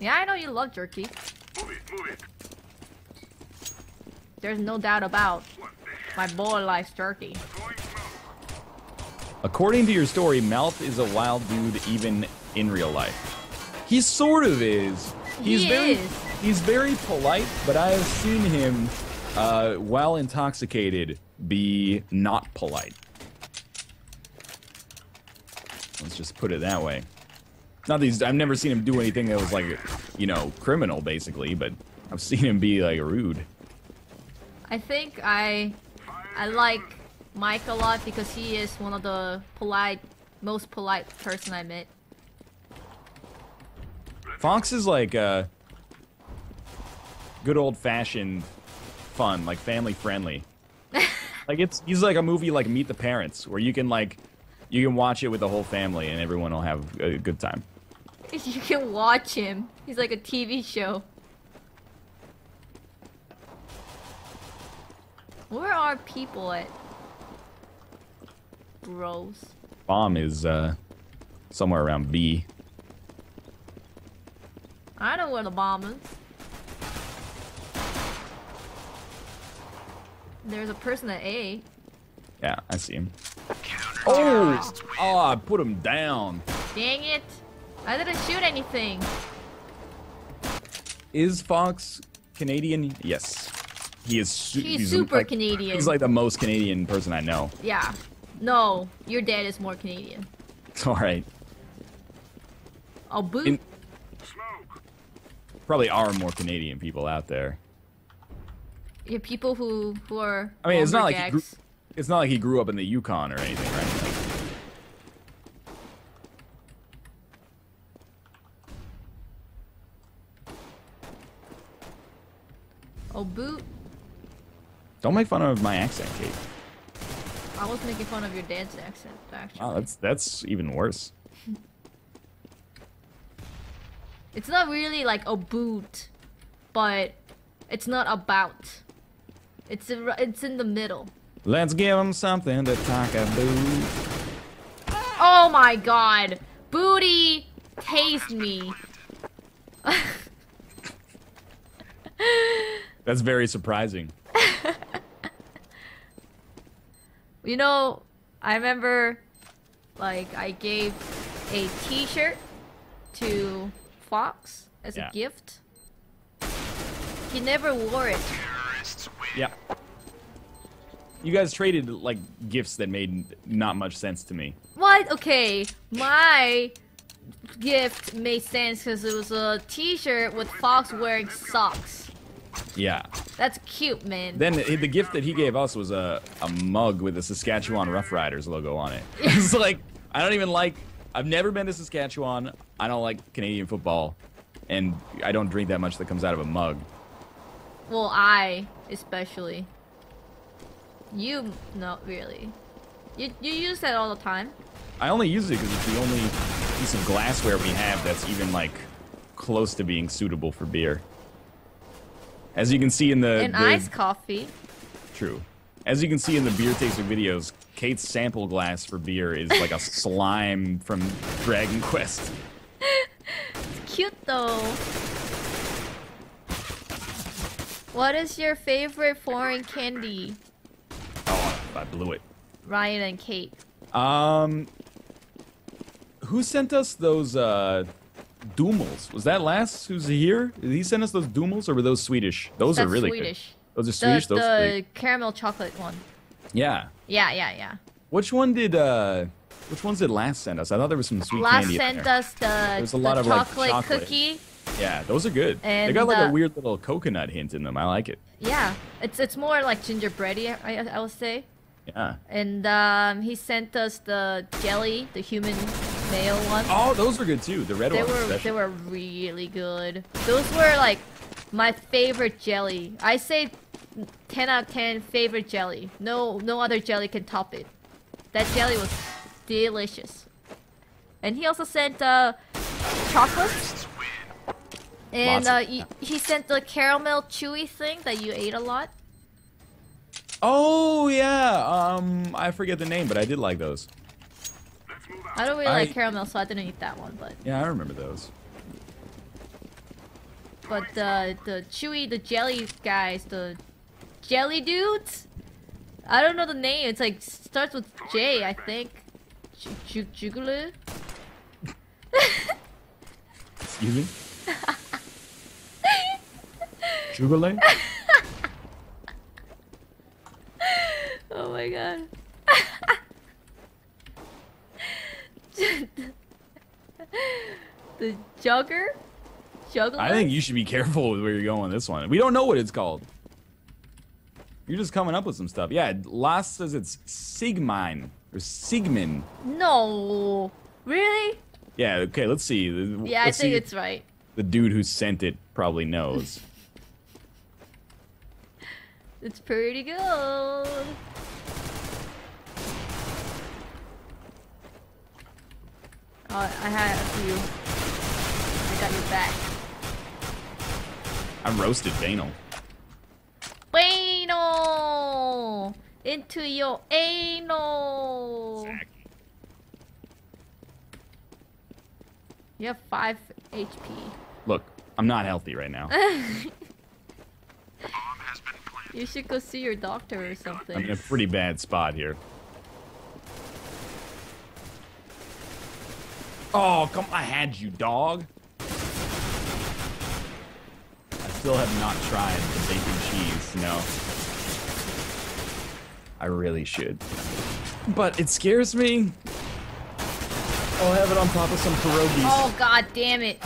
Yeah, I know you love jerky. Move it. There's no doubt about my boy likes jerky. According to your story, Mouth is a wild dude even in real life. He sort of is. He's very polite, but I have seen him, while intoxicated, be not polite. Let's just put it that way. Not these. I've never seen him do anything that was like, you know, criminal, basically, but I've seen him be like rude. I think I like Mike a lot because he is one of the most polite person I met. Fox is like good old-fashioned fun, like family-friendly. Like he's like a movie like Meet the Parents, where you can watch it with the whole family and everyone will have a good time. You can watch him. He's like a TV show. Where are people at? Bros. Bomb is somewhere around B. I know where the bomb is. There's a person at A. Yeah, I see him. Oh! Oh, I put him down. Dang it. I didn't shoot anything. Is Fox Canadian? Yes. He's super like, Canadian. He's like the most Canadian person I know. Yeah. No, your dad is more Canadian. Alright. Oh, boo. Probably are more Canadian people out there. Yeah, people who are. I mean, it's not like he grew up in the Yukon or anything, right? Oh, boot. Don't make fun of my accent, Kate. I was making fun of your dad's accent, actually. Oh, that's even worse. It's not really like a boot, but it's not about. It's in the middle. Let's give him something to talk about. Oh my god! Booty tased me. That's very surprising. You know, I remember, like, I gave a t-shirt to Fox as a gift. He never wore it. Yeah. You guys traded, like, gifts that made not much sense to me. What? Okay, my gift made sense because it was a t-shirt with Fox wearing socks. Yeah. That's cute, man. Then the gift that he gave us was a mug with a Saskatchewan Roughriders logo on it. It's like, I've never been to Saskatchewan. I don't like Canadian football. And I don't drink that much that comes out of a mug. Well, I especially. You, not really. You use that all the time. I only use it because it's the only piece of glassware we have that's even, like, close to being suitable for beer. As you can see in the... iced coffee. True. As you can see in the beer tasting videos, Kate's sample glass for beer is like a slime from Dragon Quest. It's cute, though. What is your favorite foreign candy? Oh, I blew it. Ryan and Kate. Who sent us those, Doomels? Was that Lass who's here? Did he send us those Doomels, or were those Swedish? Those are really Swedish. Good. Those are Swedish? The caramel chocolate one. Yeah. Yeah. Which ones did Lass send us? I thought there was some sweet Lass candy in sent there. us There's a lot of chocolate like chocolate cookie. Yeah, those are good. And they got like a weird little coconut hint in them. I like it. Yeah, it's more like gingerbready, I would say. Yeah. And he sent us the jelly, the human male one. Oh, those were good too. The red ones. They were really good. Those were like my favorite jelly. I say 10 out of 10 favorite jelly. No other jelly can top it. That jelly was delicious. And he also sent chocolate. And he sent the caramel chewy thing that you ate a lot. Oh yeah. I forget the name, but I did like those. I don't really like caramel, so I didn't eat that one. But yeah, I remember those. But the chewy, the jelly guys, the jelly dudes. I don't know the name. It's like starts with J, I think. Jugulu. Excuse me. Jugule? Oh my god. The jugger? Juggler? I think you should be careful with where you're going with this one. We don't know what it's called. You're just coming up with some stuff. Yeah, Last says it's Sigmine or Sigmund. No. Really? Yeah, okay, let's see. Yeah, I think it's right. The dude who sent it probably knows. It's pretty good. Oh, I had a few. I got your back. I roasted Banal. Banal! Into your anal! Exactly. You have 5 HP. Look, I'm not healthy right now. You should go see your doctor or something. I'm in a pretty bad spot here. Oh, come! I had you, dog. I still have not tried the bacon cheese. No, I really should, but it scares me. I'll have it on top of some pierogies. Oh god damn it!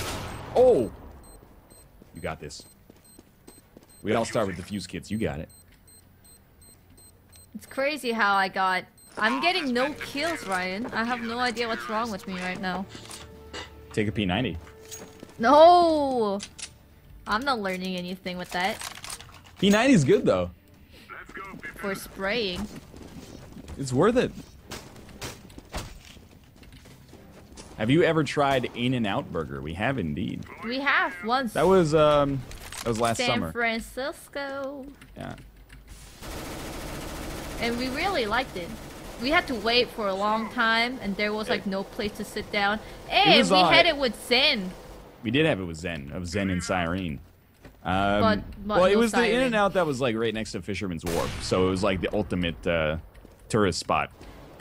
Oh, you got this. We all start with the fuse kits. You got it. It's crazy how I'm getting no kills, Ryan. I have no idea what's wrong with me right now. Take a P90. No! I'm not learning anything with that. P90 is good though. For spraying. It's worth it. Have you ever tried In-N-Out Burger? We have indeed. We have once. That was last summer. San Francisco. Yeah. And we really liked it. We had to wait for a long time, and there was like no place to sit down. And we had it with Zen. We did have it with Zen. Of Zen and Cyrene. But well, it no was Siren. the In-N-Out that was like right next to Fisherman's Wharf, so it was like the ultimate tourist spot.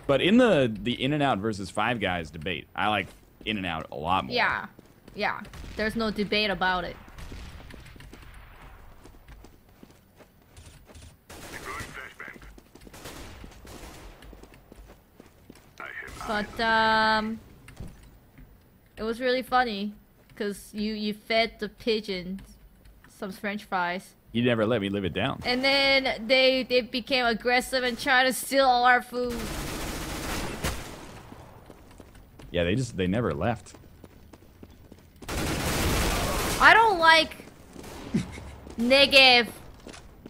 But in the In-N-Out versus Five Guys debate, I like In-N-Out a lot more. Yeah, yeah. There's no debate about it. But it was really funny because you fed the pigeon some French fries. You never let me live it down. And then they became aggressive and tried to steal all our food. Yeah, they never left. I don't like Negev.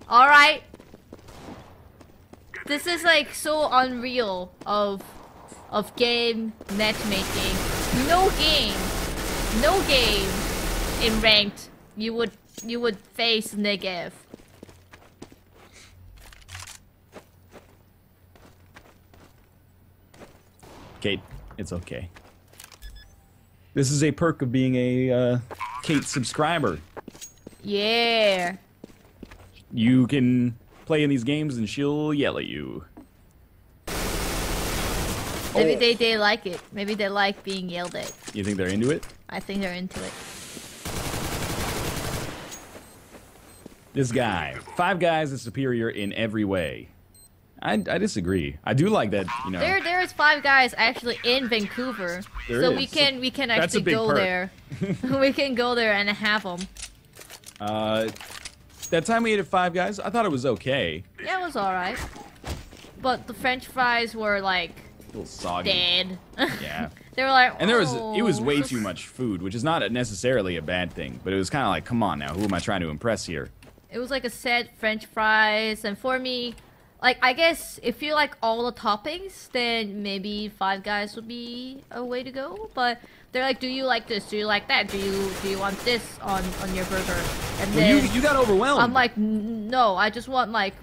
Alright? This is like so unreal of game matchmaking. No game in ranked you would face Negev. Kate, it's okay. This is a perk of being a Kate subscriber. Yeah. You can play in these games and she'll yell at you. Maybe they like it. Maybe they like being yelled at. You think they're into it? I think they're into it. This guy. Five Guys is superior in every way. I disagree. I do like that, you know. There is Five Guys actually in Vancouver. There so is. we can That's a actually big go perk. there. We can go there and have them. That time we ate at Five Guys, I thought it was okay. Yeah, it was alright. But the French fries were like A little soggy. dead. Yeah. They were like, And it was way so too much food, which is not necessarily a bad thing, but it was kind of like, come on now, who am I trying to impress here? It was like a set French fries, and for me, like, I guess if you like all the toppings, then maybe Five Guys would be a way to go. But they're like, do you like this? Do you like that? Do you want this on your burger? And Well, then you got overwhelmed. I'm like, no, I just want like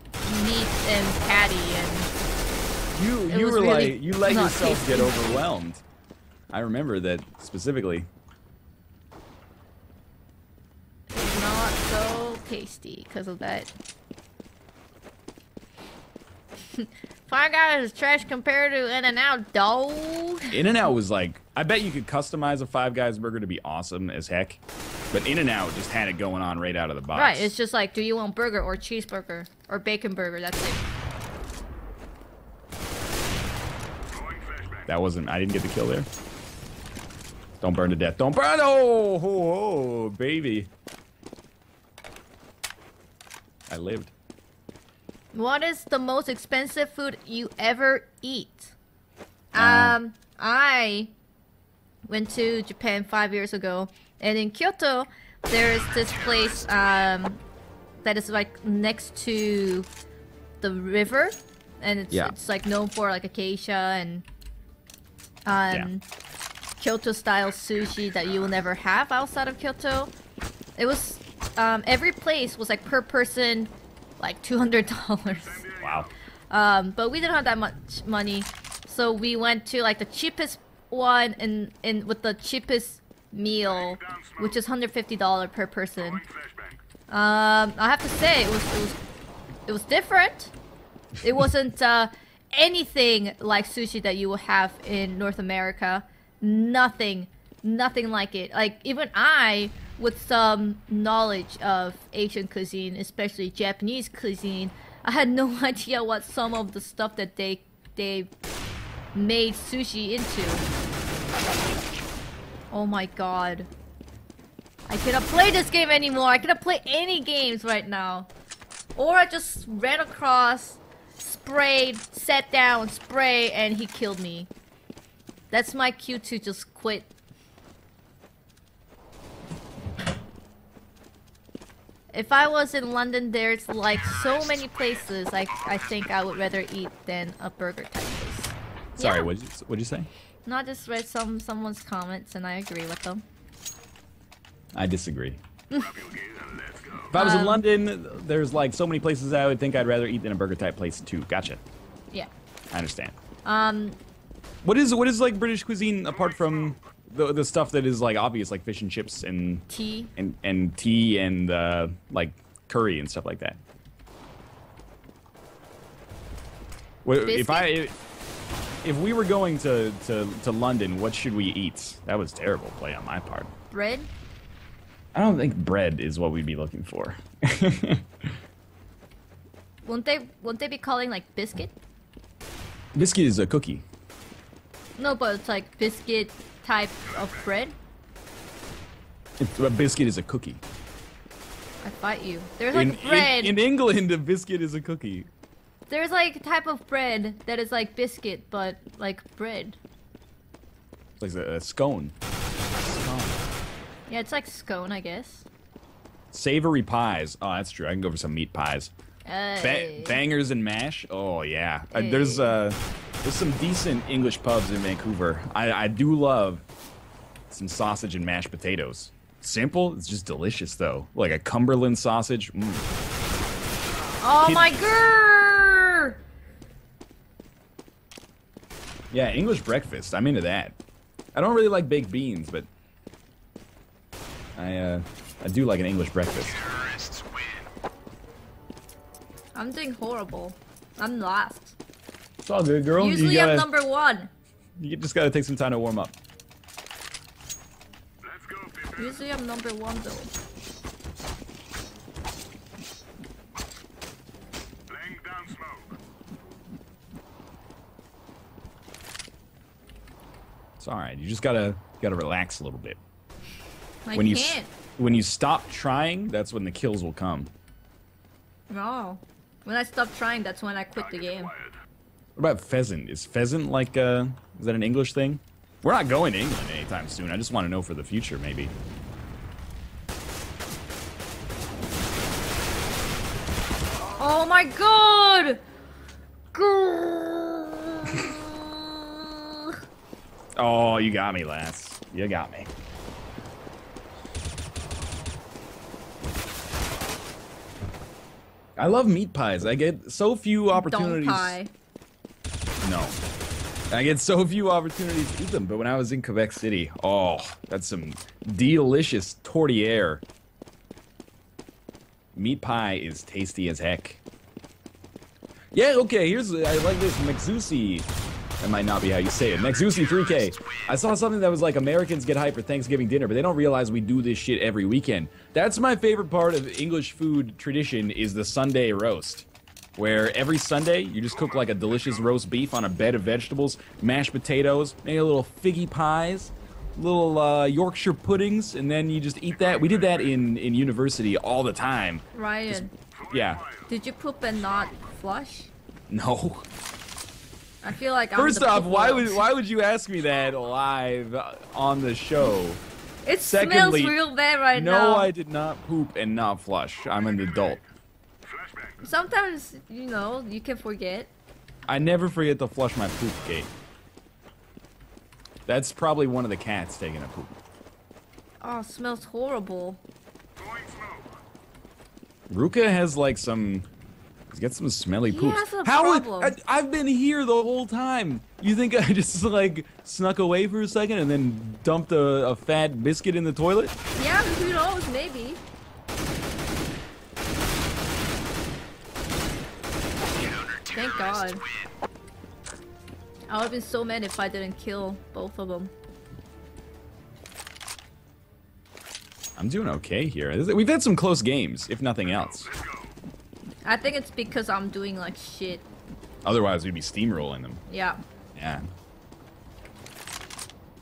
meat and patty, and you was were really like, you let not yourself get tasty. overwhelmed. I remember that specifically. it was so tasty because of that. Five Guys is trash compared to In-N-Out, dog. In-N-Out was like, I bet you could customize a Five Guys burger to be awesome as heck, but In-N-Out just had it going on right out of the box. Right, it's just like, do you want burger or cheeseburger or bacon burger? That's it. That wasn't, I didn't get the kill there. Don't burn to death. Don't burn! Oh, baby. I lived. What is the most expensive food you ever eat? I went to Japan 5 years ago, and in Kyoto, there's this place that is like next to the river, and it's like known for like acacia and Kyoto style sushi that you will never have outside of Kyoto. It was every place was like per person like $200. Wow. But we didn't have that much money, so we went to like the cheapest one in with the cheapest meal, which is $150 per person. I have to say it was different. It wasn't anything like sushi that you will have in North America. Nothing like it. Like even I, with some knowledge of Asian cuisine, especially Japanese cuisine, I had no idea what some of the stuff that they made sushi into. Oh my god. I cannot play this game anymore. I cannot play any games right now. Or I just ran across, sprayed, sat down, spray, and he killed me. That's my cue to just quit. If I was in London, there's like so many places I think I would rather eat than a burger type place. Sorry, Yeah. what'd you say? No, I just read someone's comments and I agree with them. I disagree. If I was in London, there's like so many places I would think I'd rather eat than a burger type place too. Gotcha. Yeah. I understand. What is like British cuisine apart from the stuff that is like obvious, like fish and chips and Tea. and tea and like curry and stuff like that? If we were going to London, what should we eat? That was terrible play on my part. Bread? I don't think bread is what we'd be looking for. Won't they be calling like biscuit? Biscuit is a cookie. No, but it's like biscuit type of bread. A biscuit is a cookie. I fight you. There's like bread. In England, a biscuit is a cookie. There's like a type of bread that is like biscuit, but like bread. It's like a scone. Yeah, it's like scone, I guess. Savory pies. Oh, that's true. I can go for some meat pies. Hey. Bangers and mash. Oh yeah. Hey. There's some decent English pubs in Vancouver. I do love some sausage and mashed potatoes. Simple. It's just delicious though. Like a Cumberland sausage. Mm. Oh my god! Yeah, English breakfast. I'm into that. I don't really like baked beans, but I do like an English breakfast. I'm doing horrible. I'm last. It's all good, girl. Usually I'm number one. You just gotta take some time to warm up. Usually I'm number one though. It's all right. You just gotta relax a little bit. I When can't. when you stop trying, that's when the kills will come. No. When I stop trying, that's when I quit the game. What about pheasant? Is pheasant like is that an English thing? We're not going to England anytime soon. I just want to know for the future, maybe. Oh my god! Oh, you got me, lass. You got me. I love meat pies. I get so few opportunities. Don't pie. No. I get so few opportunities to eat them, but when I was in Quebec City, oh, that's some delicious tourtière. Meat pie is tasty as heck. Yeah, okay, I like this Mexusi. That might not be how you say it. Mexusi 3K. I saw something that was like Americans get hyped for Thanksgiving dinner, but they don't realize we do this shit every weekend. That's my favorite part of English food tradition is the Sunday roast. Where every Sunday, you just cook like a delicious roast beef on a bed of vegetables, mashed potatoes, maybe a little figgy pies, little Yorkshire puddings, and then you just eat that. We did that in university all the time. Ryan. Yeah. Did you poop and not flush? No. I feel like First off, why would you ask me that live on the show? It Secondly, smells real bad right now. No, I did not poop and not flush. I'm an adult. Sometimes, you know, you can forget. I never forget to flush my poop gate. That's probably one of the cats taking a poop. Oh, it smells horrible. Ruka has like some... He's got some smelly poops. He has a problem. I've been here the whole time. You think I just like snuck away for a second and then dumped a fat biscuit in the toilet? Yeah, who knows? Maybe. Thank God. I would have been so mad if I didn't kill both of them. I'm doing okay here. We've had some close games, if nothing else. I think it's because I'm doing like shit. Otherwise, we'd be steamrolling them. Yeah. Yeah.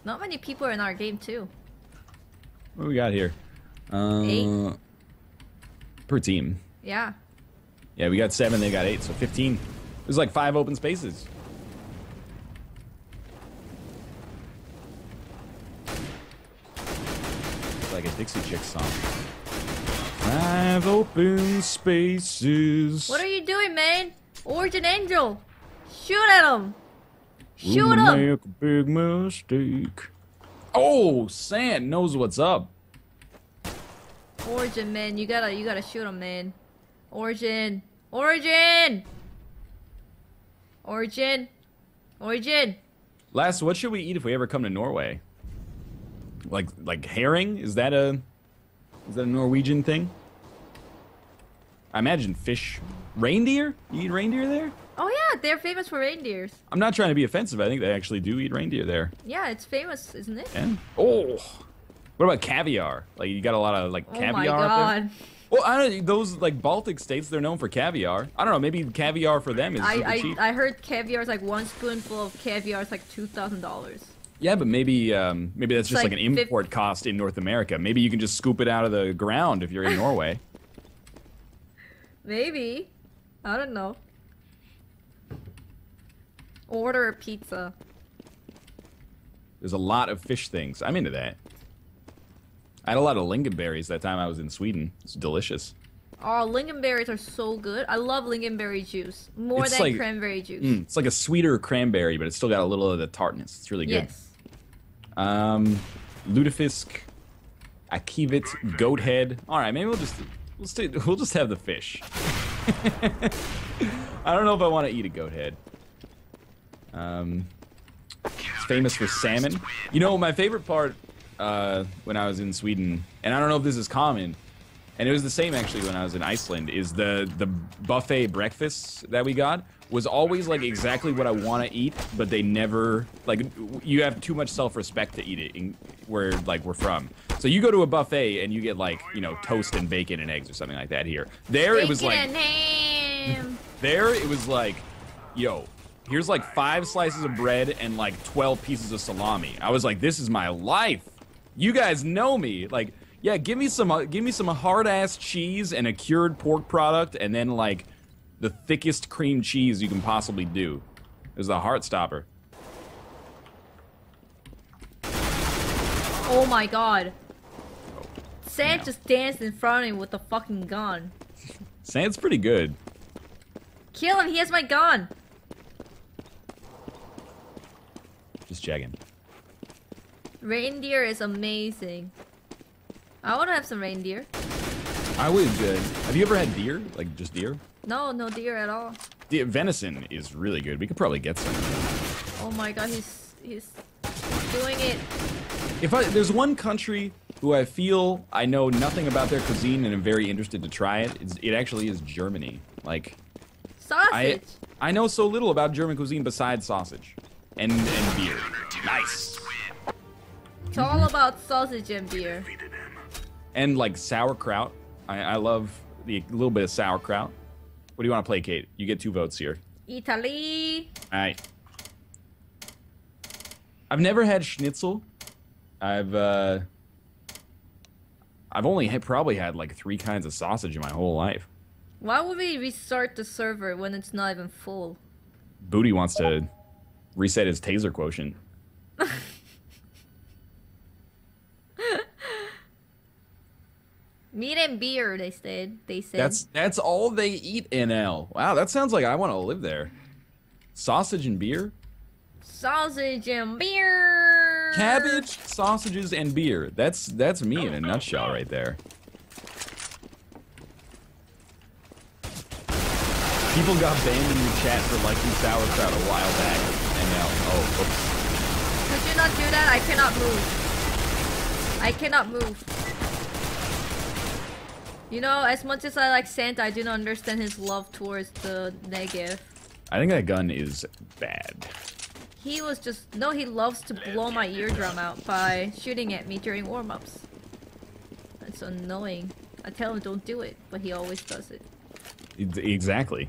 Not many people are in our game too. What do we got here? 8. Per team. Yeah. Yeah, we got 7, they got 8, so 15. There's like 5 open spaces. It's like a Dixie Chicks song. 5 open spaces. What are you doing, man? Origin Angel! Shoot at him! Shoot Ooh, him! Make a big mistake. Oh, Sand knows what's up. Origin, man, you gotta shoot him, man. Origin! Origin! Origin! Origin! Last, what should we eat if we ever come to Norway? Like herring? Is that a Norwegian thing? I imagine fish. Reindeer? You eat reindeer there? Oh yeah, they're famous for reindeers. I'm not trying to be offensive. I think they actually do eat reindeer there. Yeah, it's famous, isn't it? Yeah. Oh. What about caviar? Like you got a lot of like caviar Oh my up there? God. Well, I don't. Those like Baltic states, they're known for caviar. I don't know. Maybe caviar for them is super cheap. I heard caviar is like 1 spoonful of caviar is like $2,000. Yeah, but maybe that's just like an import 50 cost in North America. Maybe you can just scoop it out of the ground if you're in Norway. Maybe. I don't know. Order a pizza. There's a lot of fish things. I'm into that. I had a lot of lingonberries that time I was in Sweden. It's delicious. Oh, lingonberries are so good. I love lingonberry juice. More It's than like- cranberry juice. It's like a sweeter cranberry, but it's still got a little of the tartness. It's really good. Yes. Lutefisk, akivit, goat head. All right, maybe we'll just have the fish. I don't know if I want to eat a goat head. It's famous for salmon. You know, my favorite part when I was in Sweden, and I don't know if this is common, and it was the same actually when I was in Iceland, is the buffet breakfasts that we got was always like exactly what I want to eat, but they never, like, you have too much self-respect to eat it where like we're from. So you go to a buffet and you get like, you know, toast and bacon and eggs or something like that here. There it was like, Bacon and ham. there it was like, yo, here's like 5 slices of bread and like 12 pieces of salami. I was like, this is my life. You guys know me. Like, yeah, give me some hard ass cheese and a cured pork product, and then like the thickest cream cheese you can possibly do. It was a heart stopper. Oh my God. Sam yeah. just danced in front of him with a fucking gun. Sand's pretty good. Kill him, he has my gun. Just checking. Reindeer is amazing. I want to have some reindeer. I would. Have you ever had deer? Like just deer? No, no deer at all. The venison is really good. We could probably get some. Oh my God, he's doing it. There's one country who I feel I know nothing about their cuisine and am very interested to try it. It actually is Germany. Like, Sausage. I know so little about German cuisine besides sausage and beer. Nice. It's all about sausage and beer. And like sauerkraut. I love a little bit of sauerkraut. What do you want to play, Kate? You get 2 votes here. Italy. All right. I've never had schnitzel. I've only probably had like 3 kinds of sausage in my whole life. Why would we restart the server when it's not even full? Booty wants to reset his taser quotient. Meat and beer, they said. That's all they eat, NL. Wow, that sounds like I want to live there. Sausage and beer? Sausage and beer. Cabbage, sausages, and beer. That's me in a nutshell right there. People got banned in the chat for liking sauerkraut a while back. NL. Oh, oops. Could you not do that? I cannot move. I cannot move. You know, as much as I like Santa, I do not understand his love towards the Negev. I think that gun is bad. He was just... No, he loves to blow my eardrum out by shooting at me during warm-ups. That's annoying. I tell him don't do it, but he always does it. Exactly.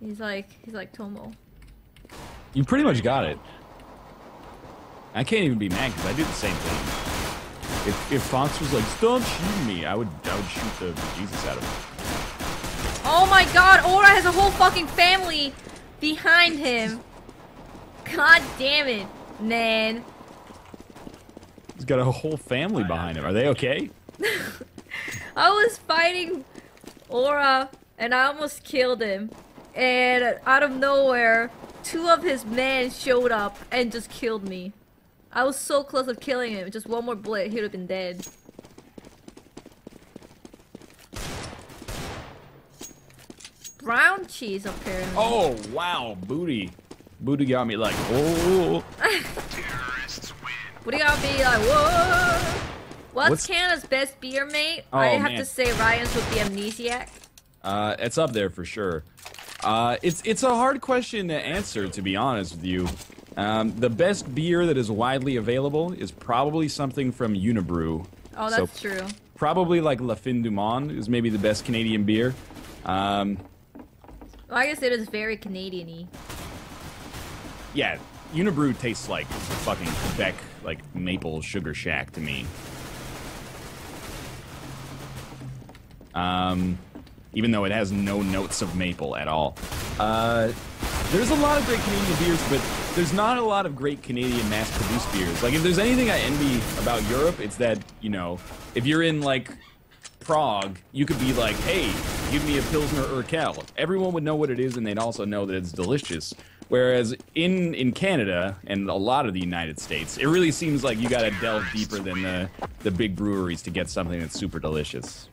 He's like Tomo. You pretty much got it. I can't even be mad because I do the same thing. If Fox was like, stop shooting me, I would shoot the Jesus out of him. Oh my god, Aura has a whole fucking family behind him. God damn it, man. He's got a whole family behind him. Are they okay? I was fighting Aura and I almost killed him. And out of nowhere, 2 of his men showed up and just killed me. I was so close of killing him. Just one more bullet, he would have been dead. Brown cheese, apparently. Oh, wow. Booty. Booty got me like, oh. Booty got me like, whoa. What's Canada's best beer, mate? Oh, I have man. to say Ryan's would be Amnesiac. It's up there for sure. It's a hard question to answer, to be honest with you. The best beer that is widely available is probably something from Unibrew. Oh, that's true. Probably like La Fin du Monde is maybe the best Canadian beer. Well, I guess it is very Canadian-y. Yeah, Unibrew tastes like fucking Quebec, like maple sugar shack to me. Even though it has no notes of maple at all. There's a lot of great Canadian beers, but there's not a lot of great Canadian mass-produced beers. Like, if there's anything I envy about Europe, it's that, you know, if you're in, like, Prague, you could be like, hey, give me a Pilsner Urquell. Everyone would know what it is, and they'd also know that it's delicious. Whereas in Canada, and a lot of the United States, it really seems like you gotta delve deeper than the big breweries to get something that's super delicious.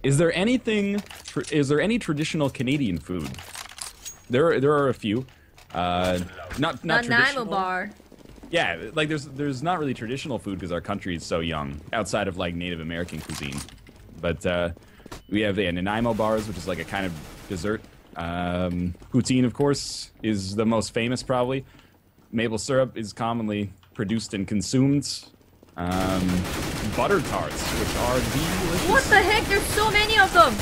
Is there any traditional Canadian food? There are a few. Not traditional. Bar. Yeah, like there's not really traditional food because our country is so young, outside of like Native American cuisine. But we have the Nanaimo bars, which is like a kind of dessert. Poutine, of course, is the most famous probably. Maple syrup is commonly produced and consumed. Butter tarts, which are delicious. What the heck? There's so many of them!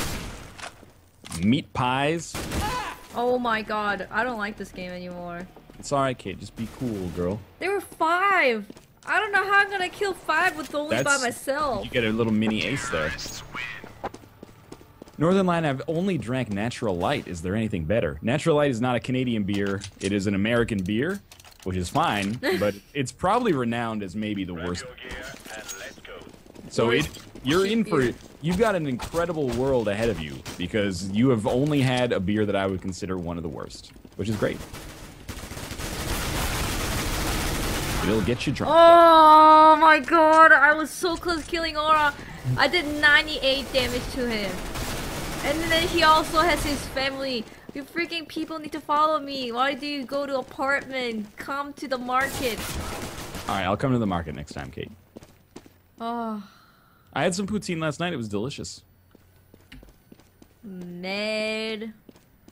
Meat pies. Oh my god, I don't like this game anymore. It's alright, Kate. Just be cool, girl. There were 5! I don't know how I'm gonna kill 5 with only by myself. You get a little mini ace there. Northernlion, I've only drank Natural Light. Is there anything better? Natural Light is not a Canadian beer. It is an American beer, which is fine, but it's probably renowned as maybe the worst. So you've got an incredible world ahead of you because you have only had a beer that I would consider one of the worst, which is great. It'll get you drunk. Oh my god, I was so close killing Aura. I did 98 damage to him. And then he also has his family. You freaking people need to follow me. Why do you go to apartment? Come to the market. Alright, I'll come to the market next time, Kate. Oh, I had some poutine last night. It was delicious. mad.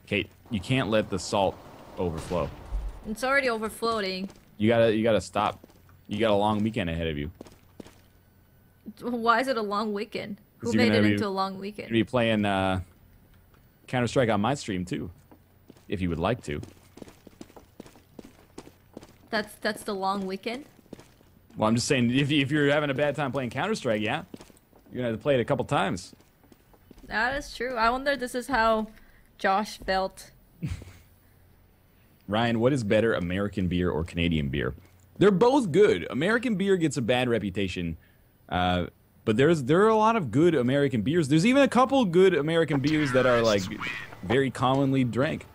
Kate, you can't let the salt overflow. It's already overflowing. You gotta stop. You got a long weekend ahead of you. Why is it a long weekend? Who 'Cause you're made gonna it be- into a long You're weekend? gonna be playing Counter-Strike on my stream too, if you would like to. That's the long weekend? Well, I'm just saying, if you're having a bad time playing Counter-Strike, yeah, you're gonna have to play it a couple times. That is true. I wonder this is how Josh felt. Ryan, what is better, American beer or Canadian beer? They're both good. American beer gets a bad reputation, but there are a lot of good American beers. There's even a couple good American beers that are like very commonly drank.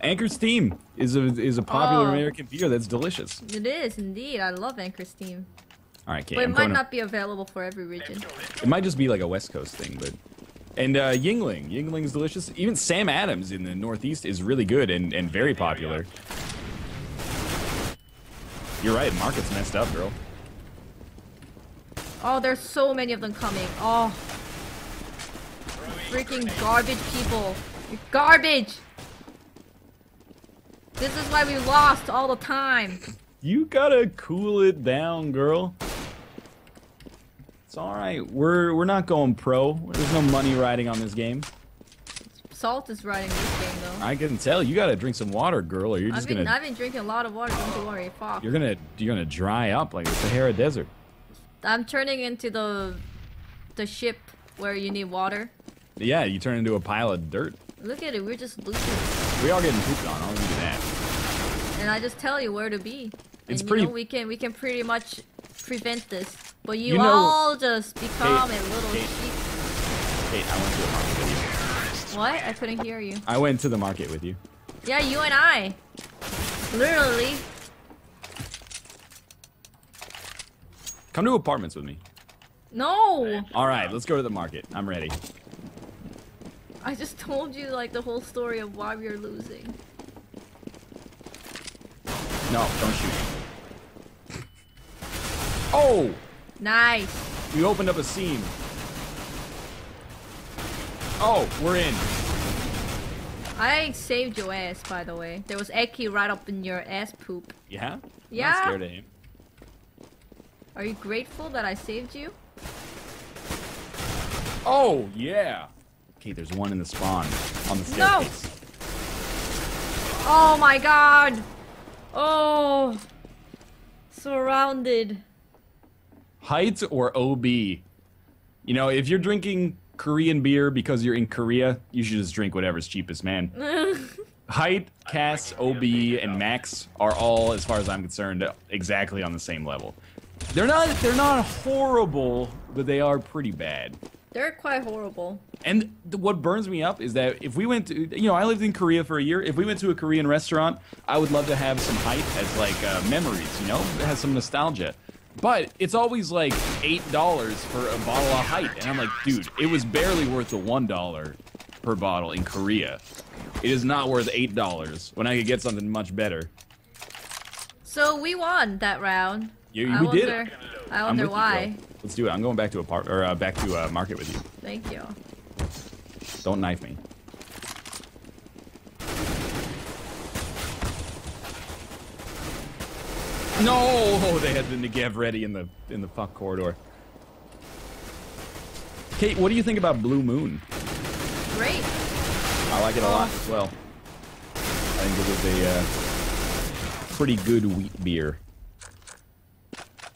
Anchor Steam is a popular American beer that's delicious. It is indeed. I love Anchor Steam. All right, Kate. But it I'm might going not be available for every region. It might just be like a West Coast thing, but. And Yingling. Yingling's delicious. Even Sam Adams in the Northeast is really good and very popular. You're right, market's messed up, girl. Oh, there's so many of them coming. Oh. Freaking garbage people. You're garbage! This is why we lost all the time. You gotta cool it down, girl. It's alright. We're not going pro. There's no money riding on this game. Salt is riding this game though. I can tell. You gotta drink some water, girl, or you're just gonna... I've been drinking a lot of water, don't you worry, fuck. You're gonna dry up like the Sahara Desert. I'm turning into the ship where you need water. Yeah, you turn into a pile of dirt. Look at it, we're just losing. We all getting pooped on. I'll give you that. And I just tell you where to be. It's and pretty... you know, we can pretty much prevent this. But you, You know- all just become Kate, a little Kate. sheep. Kate, I went to the market with you. What? I couldn't hear you. I went to the market with you. Yeah, you and I. Literally. Come to apartments with me. No! All right, let's go to the market. I'm ready. I just told you like the whole story of why we are losing. No, don't shoot. Oh! Nice. We opened up a seam. Oh, we're in. I saved your ass, by the way. There was Eki right up in your ass poop. Yeah? I'm Yeah. not scared of him. Are you grateful that I saved you? Oh, yeah. Okay, there's one in the spawn on the No! staircase. Oh my god! Oh! Surrounded. Height or OB? You know, if you're drinking Korean beer because you're in Korea, you should just drink whatever's cheapest, man. Height, Cass, OB, and Max are all, as far as I'm concerned, exactly on the same level. They're not horrible, but they are pretty bad. They're quite horrible. And what burns me up is that if we went to, you know, I lived in Korea for a year. If we went to a Korean restaurant, I would love to have some Height as like memories, you know, it has some nostalgia. But it's always like $8 for a bottle of Height, and I'm like, dude, it was barely worth the $1 per bottle in Korea. It is not worth $8 when I could get something much better. So we won that round. We did it. I I'm wonder with you, why. bro. Let's do it. I'm going back to back to market with you. Thank you. Don't knife me. No, they had the Negev ready in the fuck corridor. Kate, what do you think about Blue Moon? Great. I like it a lot as well. I think it was a pretty good wheat beer.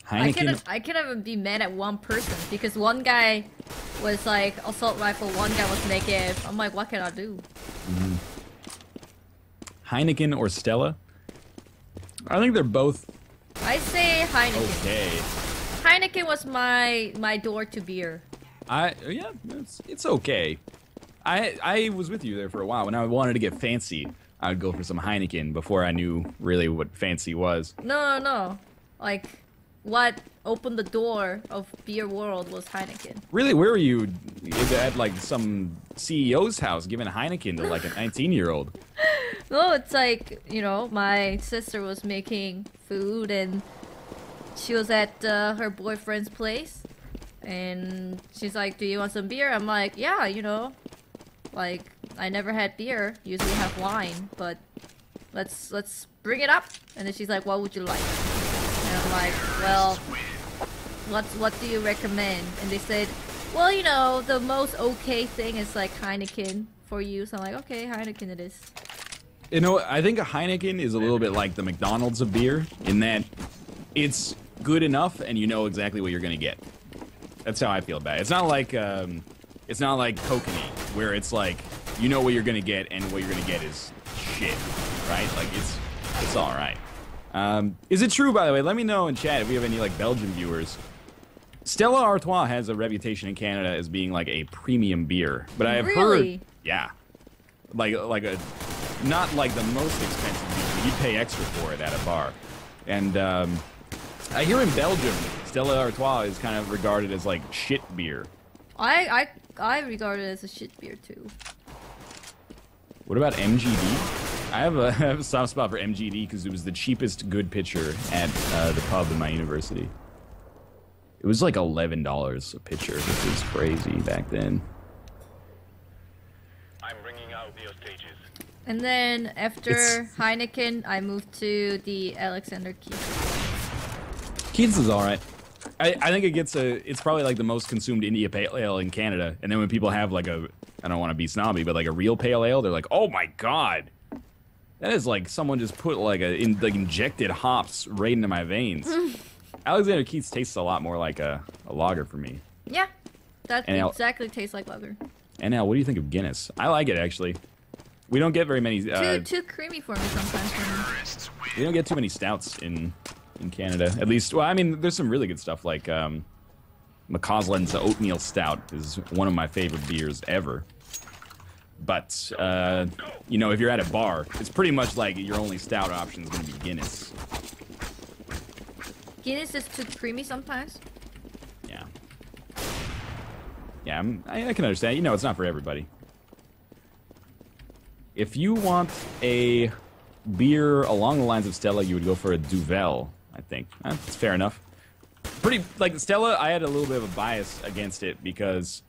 Heineken. I can't even be mad at one person because one guy was like assault rifle, one guy was Negev. I'm like, what can I do? Heineken or Stella? I think they're both I say Heineken. okay. Heineken was my door to beer. Yeah, it's okay. I was with you there for a while. When I wanted to get fancy, I would go for some Heineken before I knew really what fancy was. No. Like, what opened the door of beer world was Heineken. Really, where were you? At like some CEO's house giving Heineken to like a 19-year-old? No, it's like, you know, my sister was making food and she was at her boyfriend's place, and she's like, "Do you want some beer?" I'm like, "Yeah, you know, like I never had beer. Usually have wine, but let's bring it up." And then she's like, "What would you like?" And I'm like, "Well, what do you recommend?" And they said, "Well, you know, the most okay thing is like Heineken for you." So I'm like, "Okay, Heineken it is." You know, I think a Heineken is a little bit like the McDonald's of beer in that it's good enough and you know exactly what you're gonna get. That's how I feel about it. It's not like Kokanee, where it's like you know what you're gonna get and what you're gonna get is shit, right? Like it's all right. Is it true, by the way? Let me know in chat if we have any like Belgian viewers. Stella Artois has a reputation in Canada as being like a premium beer, but I have heard, yeah, like a. Not like the most expensive beer, but you'd pay extra for it at a bar. And I hear in Belgium, Stella Artois is kind of regarded as like shit beer. I regard it as a shit beer too. What about MGD? I have a soft spot for MGD because it was the cheapest good pitcher at the pub in my university. It was like $11 a pitcher, which was crazy back then. I'm bringing out the stages. And then after Heineken, I moved to the Alexander Keith. Keith's is alright. I think it's probably like the most consumed India Pale Ale in Canada. And then when people have like I don't want to be snobby, but like a real Pale Ale, they're like, oh my god. That is like someone just put like injected hops right into my veins. Alexander Keith's tastes a lot more like a lager for me. Yeah, that exactly tastes like lager. And now, what do you think of Guinness? I like it actually. We don't get very many. Too creamy for me sometimes. We don't get too many stouts in Canada. At least, well, I mean, there's some really good stuff like McCausland's Oatmeal Stout is one of my favorite beers ever. But you know, if you're at a bar, it's pretty much like your only stout option is going to be Guinness. Guinness is too creamy sometimes. Yeah. Yeah, I can understand. You know, it's not for everybody. If you want a beer along the lines of Stella, you would go for a Duvel, I think. That's fair enough. Pretty, like, Stella, I had a little bit of a bias against it because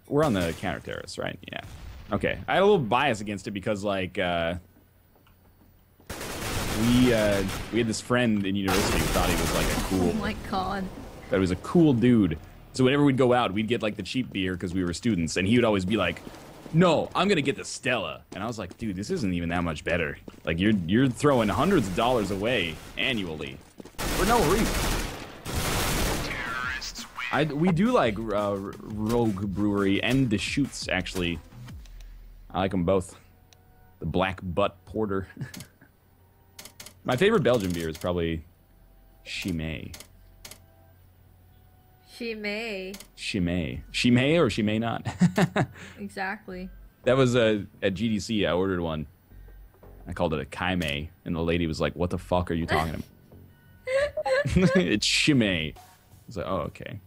we're on the counter terrace, right? Yeah. Okay. I had a little bias against it because, like, we had this friend in university who thought he was, like, a cool... Oh, my God. That he was a cool dude. So whenever we'd go out, we'd get, like, the cheap beer because we were students, and he would always be like, no, I'm gonna get the Stella. And I was like, dude, this isn't even that much better. Like, you're throwing hundreds of dollars away annually for no reason. We do like Rogue Brewery and Deschutes, actually. I like them both. The Black Butt Porter. My favorite Belgian beer is probably Chimay. Chimay. She may or she may not. Exactly. That was at GDC. I ordered one. I called it a Kaimei, and the lady was like, "What the fuck are you talking about?" It's Chimay. I was like, "Oh, okay."